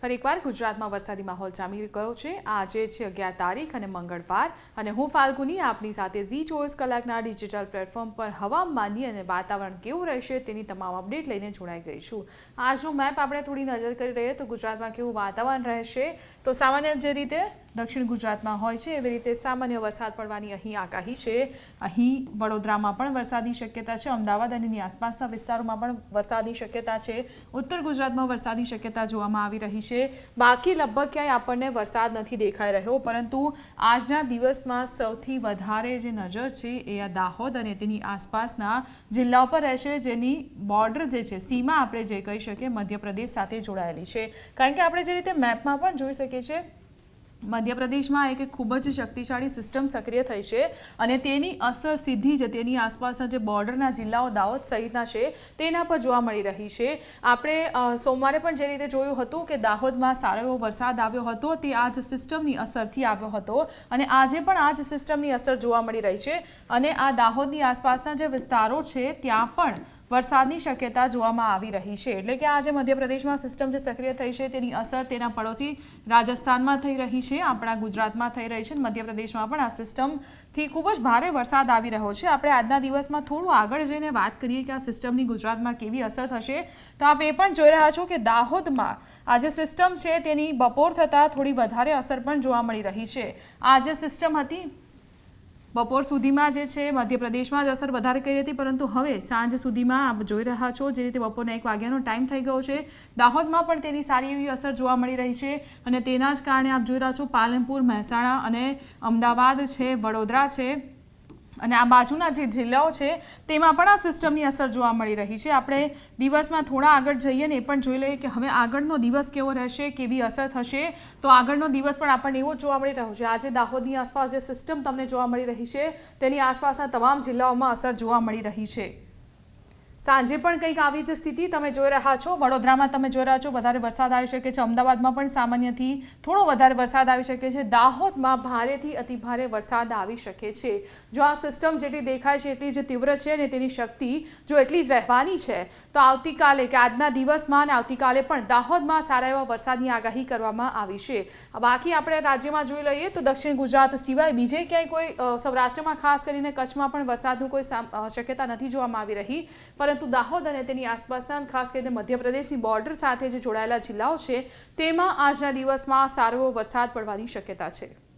ફરીકવાર ગુજરાતમાં વરસાદી માહોલ જામી ગયો છે। આજે છે 11 તારીખ અને મંગળવાર અને હું ફાલ્ગુની આપની સાથે ઝી24 કલાકના ડિજિટલ પ્લેટફોર્મ પર હવામાનની અને વાતાવરણ કેવું રહેશે તેની તમામ અપડેટ લઈને જોડાઈ ગઈ છું। આજનો મેપ આપણે થોડી નજર કરી રહીએ તો ગુજરાતમાં કેવું વાતાવરણ રહેશે તો સામાન્ય જે રીતે દક્ષિણ ગુજરાતમાં હોય છે એવી રીતે સામાન્ય વરસાદ પડવાની અહીં આગાહી છે। અહીં વડોદરામાં પણ વરસાદની શક્યતા છે, અમદાવાદ અને આસપાસના વિસ્તારોમાં પણ વરસાદની શક્યતા છે, ઉત્તર ગુજરાતમાં વરસાદની શક્યતા જોવામાં આવી રહી છે। બાકી લગભગ ક્યાંય આપણને વરસાદ નથી દેખાઈ રહ્યો, પરંતુ આજના દિવસમાં સૌથી વધારે જે નજર છે એ આ દાહોદ અને તેની આસપાસના જિલ્લાઓ પર રહેશે, જેની બોર્ડર જે છે સીમા આપણે જે કહી શકીએ મધ્યપ્રદેશ સાથે જોડાયેલી છે। કારણ કે આપણે જે રીતે મેપમાં પણ જોઈ શકીએ છીએ મધ્યપ્રદેશમાં એક ખૂબ જ શક્તિશાળી સિસ્ટમ સક્રિય થઈ છે અને તેની અસર સીધી જ તેની આસપાસના જે બોર્ડરના જિલ્લાઓ દાહોદ સહિતના છે તેના પર જોવા મળી રહી છે। આપણે સોમવારે પણ જે રીતે જોયું હતું કે દાહોદમાં સારો એવો વરસાદ આવ્યો હતો, તે આ જ સિસ્ટમની અસરથી આવ્યો હતો અને આજે પણ આ જ સિસ્ટમની અસર જોવા મળી રહી છે અને આ દાહોદની આસપાસના જે વિસ્તારો છે ત્યાં પણ વરસાદની શક્યતા જોવામાં આવી રહી છે। એટલે કે આજે મધ્યપ્રદેશમાં સિસ્ટમ જે સક્રિય થઈ છે તેની અસર તેના પડોશી રાજસ્થાનમાં થઈ રહી છે, આપણા ગુજરાતમાં થઈ રહી છે, મધ્યપ્રદેશમાં પણ આ સિસ્ટમથી ખૂબ જ ભારે વરસાદ આવી રહ્યો છે। આપણે આજના દિવસમાં થોડું આગળ જઈને વાત કરીએ કે આ સિસ્ટમની ગુજરાતમાં કેવી અસર થશે તો આપ એ પણ જોઈ રહ્યા છો કે દાહોદમાં આ જે સિસ્ટમ છે તેની બપોર થતાં થોડી વધારે અસર પણ જોવા મળી રહી છે। આ જે સિસ્ટમ હતી બપોર સુધીમાં જે છે મધ્યપ્રદેશમાં જ અસર વધારે કરી હતી, પરંતુ હવે સાંજ સુધીમાં આપ જોઈ રહ્યા છો જે રીતે બપોરના 1 વાગ્યાનો ટાઈમ થઈ ગયો છે, દાહોદમાં પણ તેની સારી એવી અસર જોવા મળી રહી છે અને તેના જ કારણે આપ જોઈ રહ્યા છો પાલનપુર, મહેસાણા અને અમદાવાદ છે, વડોદરા છે અને આ બાજુના જે જિલ્લાઓ છે તેમાં પણ આ સિસ્ટમની અસર જોવા મળી રહી છે। આપણે દિવસમાં થોડા આગળ જઈએ ને એ પણ જોઈ લઈએ કે હવે આગળનો દિવસ કેવો રહેશે, કેવી અસર થશે તો આગળનો દિવસ પણ આપણને એવો જોવા મળી રહ્યો છે। આજે દાહોદની આસપાસ જે સિસ્ટમ તમને જોવા મળી રહી છે તેની આસપાસના તમામ જિલ્લાઓમાં અસર જોવા મળી રહી છે। સાંજે પણ કંઈક આવી જ સ્થિતિ તમે જોઈ રહ્યા છો। વડોદરામાં તમે જોઈ રહ્યા છો વધારે વરસાદ આવી શકે છે, અમદાવાદમાં પણ સામાન્યથી થોડો વધારે વરસાદ આવી શકે છે, દાહોદમાં ભારેથી અતિભારે વરસાદ આવી શકે છે। જો આ સિસ્ટમ જેટલી દેખાય છે એટલી જ તીવ્ર છે અને તેની શક્તિ જો એટલી જ રહેવાની છે તો આવતીકાલે કે આજના દિવસમાં અને આવતીકાલે પણ દાહોદમાં સારા એવા વરસાદની આગાહી કરવામાં આવી છે। બાકી આપણે રાજ્યમાં જોઈ લઈએ તો દક્ષિણ ગુજરાત સિવાય બીજે ક્યાંય કોઈ સૌરાષ્ટ્રમાં ખાસ કરીને કચ્છમાં પણ વરસાદનું કોઈ શક્યતા નથી જોવામાં આવી રહી, પરંતુ દાહોદ અને તેની આસપાસના ખાસ કરીને મધ્યપ્રદેશની બોર્ડર સાથે જે જોડાયેલા જિલ્લાઓ છે તેમાં આજના દિવસમાં સારો વરસાદ પડવાની શક્યતા છે।